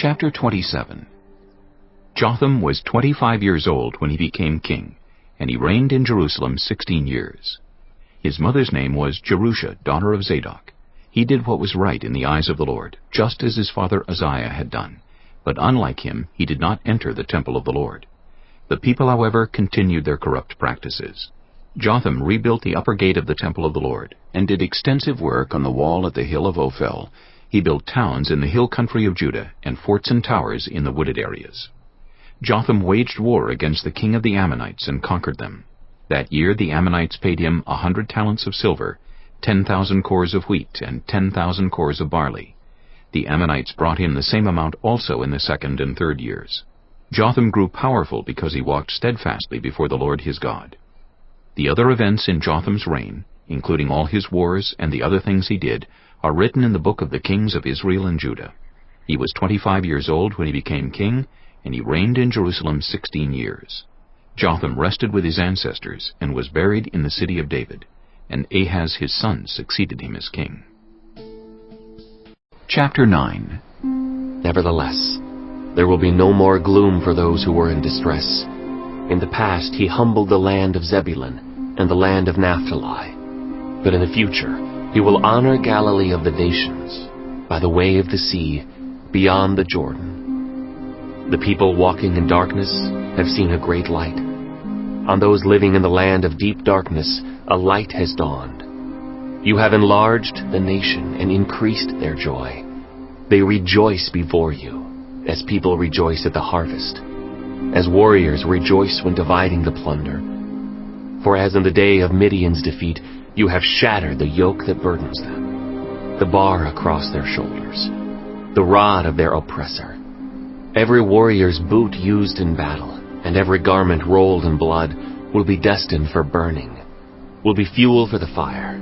Chapter 27. Jotham was 25 years old when he became king, and he reigned in Jerusalem 16 years. His mother's name was Jerusha, daughter of Zadok. He did what was right in the eyes of the Lord, just as his father Uzziah had done. But unlike him, he did not enter the temple of the Lord. The people, however, continued their corrupt practices. Jotham rebuilt the upper gate of the temple of the Lord, and did extensive work on the wall at the hill of Ophel. He built towns in the hill country of Judah, and forts and towers in the wooded areas. Jotham waged war against the king of the Ammonites and conquered them. That year the Ammonites paid him 100 talents of silver, 10,000 cores of wheat, and 10,000 cores of barley. The Ammonites brought him the same amount also in the second and third years. Jotham grew powerful because he walked steadfastly before the Lord his God. The other events in Jotham's reign, including all his wars and the other things he did, are written in the book of the kings of Israel and Judah. He was 25 years old when he became king, and he reigned in Jerusalem 16 years. Jotham rested with his ancestors and was buried in the city of David, and Ahaz his son succeeded him as king. Chapter 9. Nevertheless, there will be no more gloom for those who were in distress. In the past he humbled the land of Zebulun and the land of Naphtali. But in the future he will honor Galilee of the nations, by the way of the sea, beyond the Jordan. The people walking in darkness have seen a great light. On those living in the land of deep darkness, a light has dawned. You have enlarged the nation and increased their joy. They rejoice before you, as people rejoice at the harvest, as warriors rejoice when dividing the plunder. For as in the day of Midian's defeat, you have shattered the yoke that burdens them, the bar across their shoulders, the rod of their oppressor. Every warrior's boot used in battle, and every garment rolled in blood, will be destined for burning, will be fuel for the fire.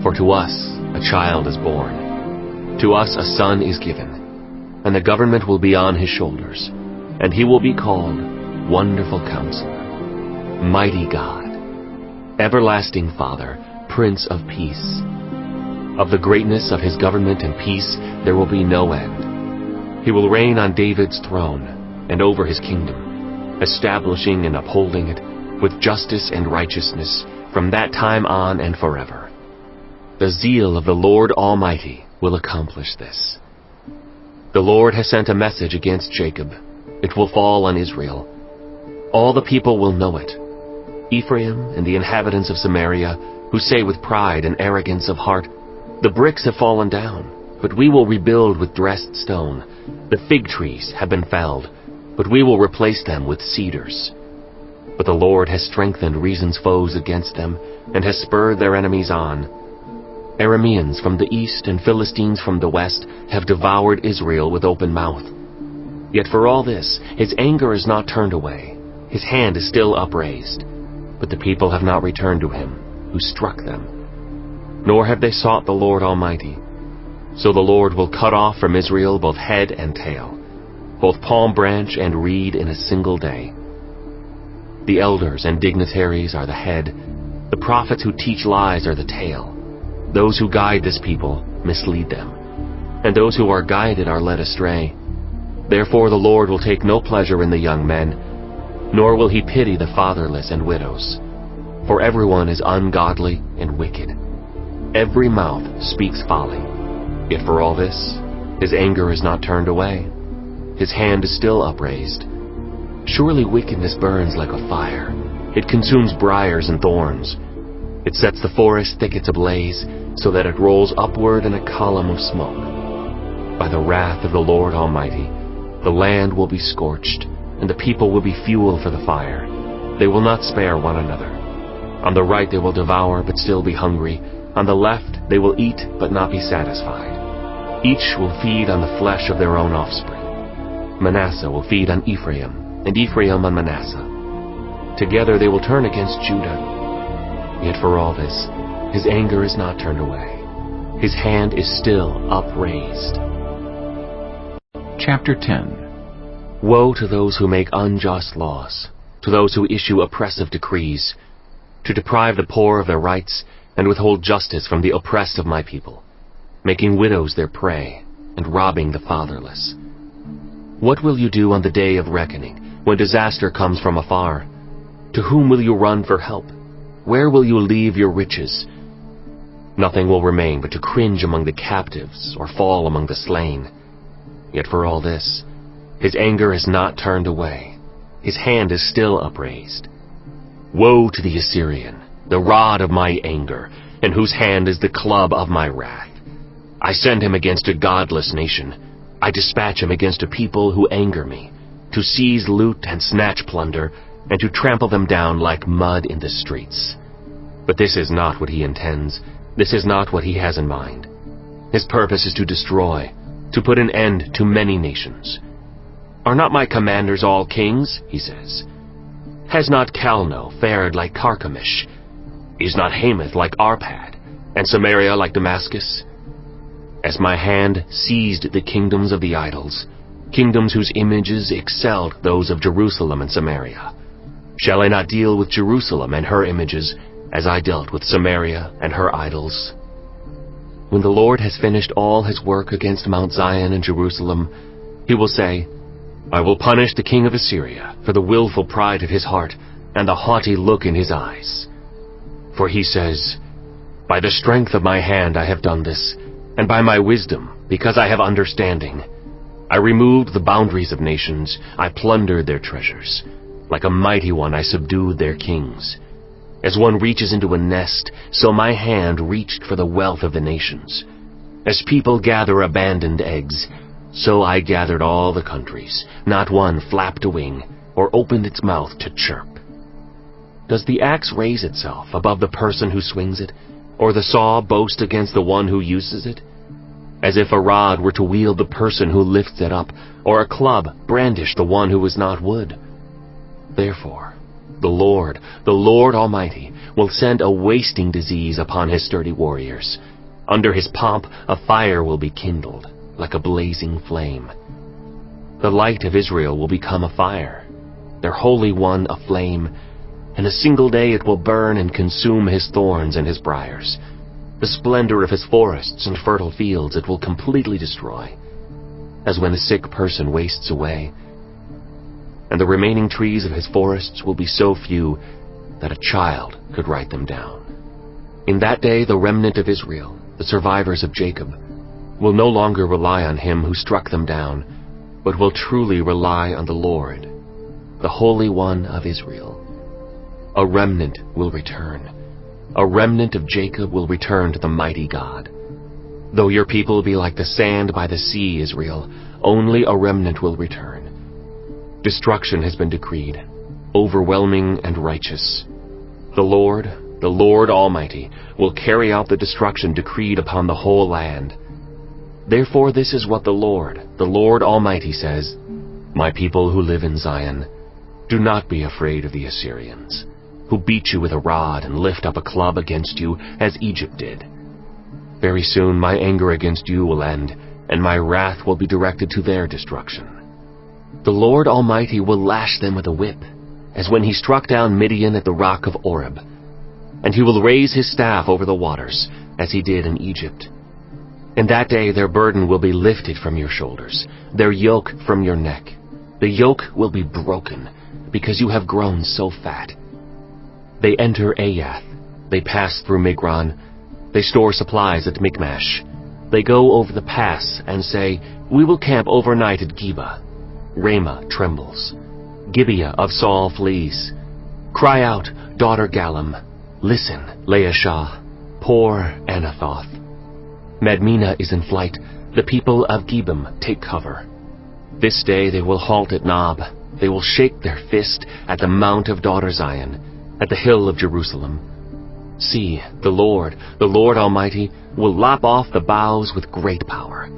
For to us a child is born, to us a son is given, and the government will be on his shoulders, and he will be called Wonderful Counselor, Mighty God, Everlasting Father, Prince of Peace. Of the greatness of his government and peace there will be no end. He will reign on David's throne and over his kingdom, establishing and upholding it with justice and righteousness from that time on and forever. The zeal of the Lord Almighty will accomplish this. The Lord has sent a message against Jacob. It will fall on Israel. All the people will know it. Ephraim and the inhabitants of Samaria, who say with pride and arrogance of heart, "The bricks have fallen down, but we will rebuild with dressed stone. The fig trees have been felled, but we will replace them with cedars." But the Lord has strengthened Rezon's foes against them, and has spurred their enemies on. Arameans from the east and Philistines from the west have devoured Israel with open mouth. Yet for all this, his anger is not turned away. His hand is still upraised. But the people have not returned to him, who struck them. Nor have they sought the Lord Almighty. So the Lord will cut off from Israel both head and tail, both palm branch and reed in a single day. The elders and dignitaries are the head. The prophets who teach lies are the tail. Those who guide this people mislead them, and those who are guided are led astray. Therefore the Lord will take no pleasure in the young men, nor will he pity the fatherless and widows. For everyone is ungodly and wicked. Every mouth speaks folly. Yet for all this, his anger is not turned away. His hand is still upraised. Surely wickedness burns like a fire. It consumes briars and thorns. It sets the forest thickets ablaze, so that it rolls upward in a column of smoke. By the wrath of the Lord Almighty, the land will be scorched, and the people will be fuel for the fire. They will not spare one another. On the right they will devour, but still be hungry. On the left they will eat, but not be satisfied. Each will feed on the flesh of their own offspring. Manasseh will feed on Ephraim, and Ephraim on Manasseh. Together they will turn against Judah. Yet for all this, his anger is not turned away. His hand is still upraised. Chapter 10. Woe to those who make unjust laws, to those who issue oppressive decrees, to deprive the poor of their rights and withhold justice from the oppressed of my people, making widows their prey and robbing the fatherless. What will you do on the day of reckoning, when disaster comes from afar? To whom will you run for help? Where will you leave your riches? Nothing will remain but to cringe among the captives or fall among the slain. Yet for all this, his anger is not turned away. His hand is still upraised. Woe to the Assyrian, the rod of my anger, in whose hand is the club of my wrath. I send him against a godless nation. I dispatch him against a people who anger me, to seize loot and snatch plunder, and to trample them down like mud in the streets. But this is not what he intends. This is not what he has in mind. His purpose is to destroy, to put an end to many nations. Are not my commanders all kings? He says. Has not Calno fared like Carchemish? Is not Hamath like Arpad, and Samaria like Damascus? As my hand seized the kingdoms of the idols, kingdoms whose images excelled those of Jerusalem and Samaria, shall I not deal with Jerusalem and her images as I dealt with Samaria and her idols? When the Lord has finished all his work against Mount Zion and Jerusalem, he will say, I will punish the king of Assyria for the willful pride of his heart and the haughty look in his eyes. For he says, By the strength of my hand I have done this, and by my wisdom, because I have understanding. I removed the boundaries of nations, I plundered their treasures. Like a mighty one I subdued their kings. As one reaches into a nest, so my hand reached for the wealth of the nations. As people gather abandoned eggs, so I gathered all the countries. Not one flapped a wing, or opened its mouth to chirp. Does the axe raise itself above the person who swings it, or the saw boast against the one who uses it? As if a rod were to wield the person who lifts it up, or a club brandish the one who is not wood. Therefore, the Lord Almighty, will send a wasting disease upon his sturdy warriors. Under his pomp a fire will be kindled, like a blazing flame. The light of Israel will become a fire, their Holy One a flame. In a single day it will burn and consume his thorns and his briars. The splendor of his forests and fertile fields it will completely destroy, as when a sick person wastes away. And the remaining trees of his forests will be so few that a child could write them down. In that day the remnant of Israel, the survivors of Jacob, will no longer rely on him who struck them down, but will truly rely on the Lord, the Holy One of Israel. A remnant will return. A remnant of Jacob will return to the mighty God. Though your people be like the sand by the sea, Israel, only a remnant will return. Destruction has been decreed, overwhelming and righteous. The Lord Almighty, will carry out the destruction decreed upon the whole land. Therefore this is what the Lord Almighty says, My people who live in Zion, do not be afraid of the Assyrians, who beat you with a rod and lift up a club against you, as Egypt did. Very soon my anger against you will end, and my wrath will be directed to their destruction. The Lord Almighty will lash them with a whip, as when he struck down Midian at the rock of Oreb. And he will raise his staff over the waters, as he did in Egypt. In that day their burden will be lifted from your shoulders, their yoke from your neck. The yoke will be broken, because you have grown so fat. They enter Ayath, they pass through Migron, they store supplies at Michmash. They go over the pass and say, We will camp overnight at Geba. Ramah trembles. Gibeah of Saul flees. Cry out, daughter Gallim. Listen, Laishah. Poor Anathoth. Madmenah is in flight. The people of Gebim take cover. This day they will halt at Nob. They will shake their fist at the mount of daughter Zion, at the hill of Jerusalem. See, the Lord Almighty, will lop off the boughs with great power.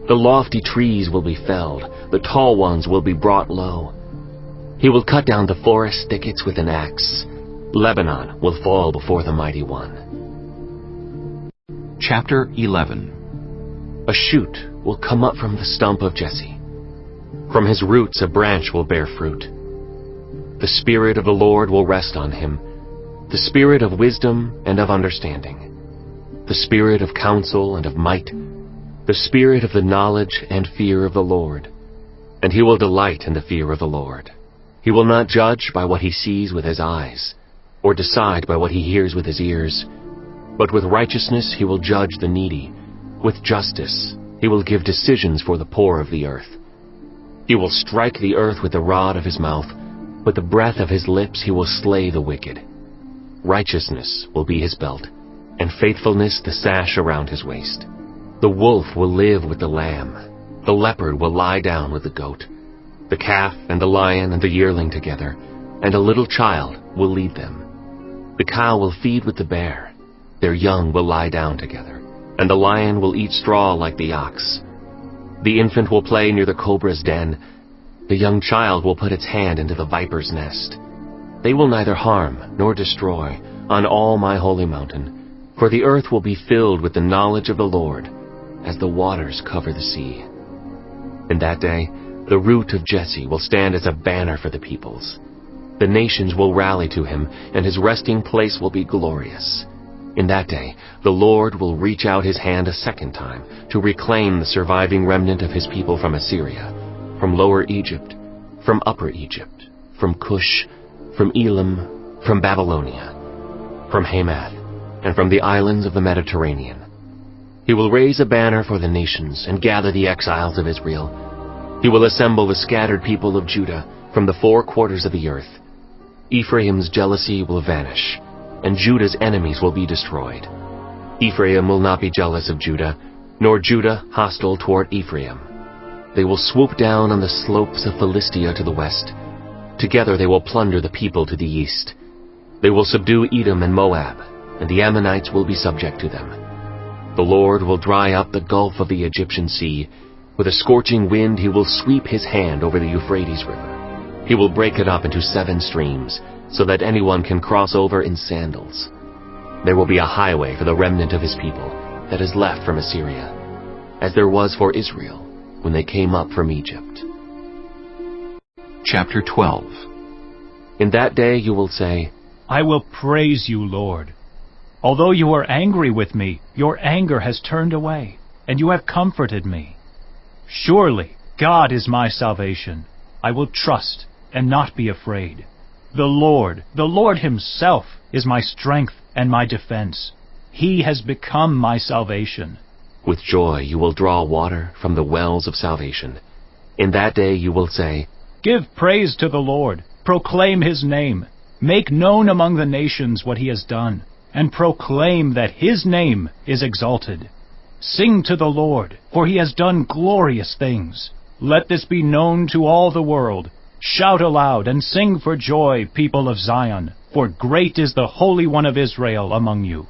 The lofty trees will be felled, the tall ones will be brought low. He will cut down the forest thickets with an axe. Lebanon will fall before the Mighty One. Chapter 11. A shoot will come up from the stump of Jesse. From his roots a branch will bear fruit. The Spirit of the Lord will rest on him, the Spirit of wisdom and of understanding, the Spirit of counsel and of might, the Spirit of the knowledge and fear of the Lord. and he will delight in the fear of the Lord. He will not judge by what he sees with his eyes, or decide by what he hears with his ears. But with righteousness he will judge the needy. With justice he will give decisions for the poor of the earth. He will strike the earth with the rod of his mouth. With the breath of his lips he will slay the wicked. Righteousness will be his belt, and faithfulness the sash around his waist. The wolf will live with the lamb. The leopard will lie down with the goat. The calf and the lion and the yearling together, and a little child will lead them. The cow will feed with the bear. Their young will lie down together, and the lion will eat straw like the ox. The infant will play near the cobra's den. The young child will put its hand into the viper's nest. They will neither harm nor destroy on all my holy mountain, for the earth will be filled with the knowledge of the Lord, as the waters cover the sea. In that day, the root of Jesse will stand as a banner for the peoples. The nations will rally to him, and his resting place will be glorious. In that day, the Lord will reach out his hand a second time to reclaim the surviving remnant of his people from Assyria, from Lower Egypt, from Upper Egypt, from Cush, from Elam, from Babylonia, from Hamath, and from the islands of the Mediterranean. He will raise a banner for the nations and gather the exiles of Israel. He will assemble the scattered people of Judah from the four quarters of the earth. Ephraim's jealousy will vanish, and Judah's enemies will be destroyed. Ephraim will not be jealous of Judah, nor Judah hostile toward Ephraim. They will swoop down on the slopes of Philistia to the west. Together they will plunder the people to the east. They will subdue Edom and Moab, and the Ammonites will be subject to them. The Lord will dry up the gulf of the Egyptian sea. With a scorching wind he will sweep his hand over the Euphrates River. He will break it up into 7 streams, so that anyone can cross over in sandals. There will be a highway for the remnant of his people that is left from Assyria, as there was for Israel when they came up from Egypt. Chapter 12. In that day you will say, I will praise you, Lord. Although you are angry with me, your anger has turned away, and you have comforted me. Surely God is my salvation. I will trust and not be afraid. The Lord himself, is my strength and my defense. He has become my salvation. With joy you will draw water from the wells of salvation. In that day you will say, Give praise to the Lord. Proclaim his name. Make known among the nations what he has done, and proclaim that his name is exalted. Sing to the Lord, for he has done glorious things. Let this be known to all the world. Shout aloud and sing for joy, people of Zion, for great is the Holy One of Israel among you.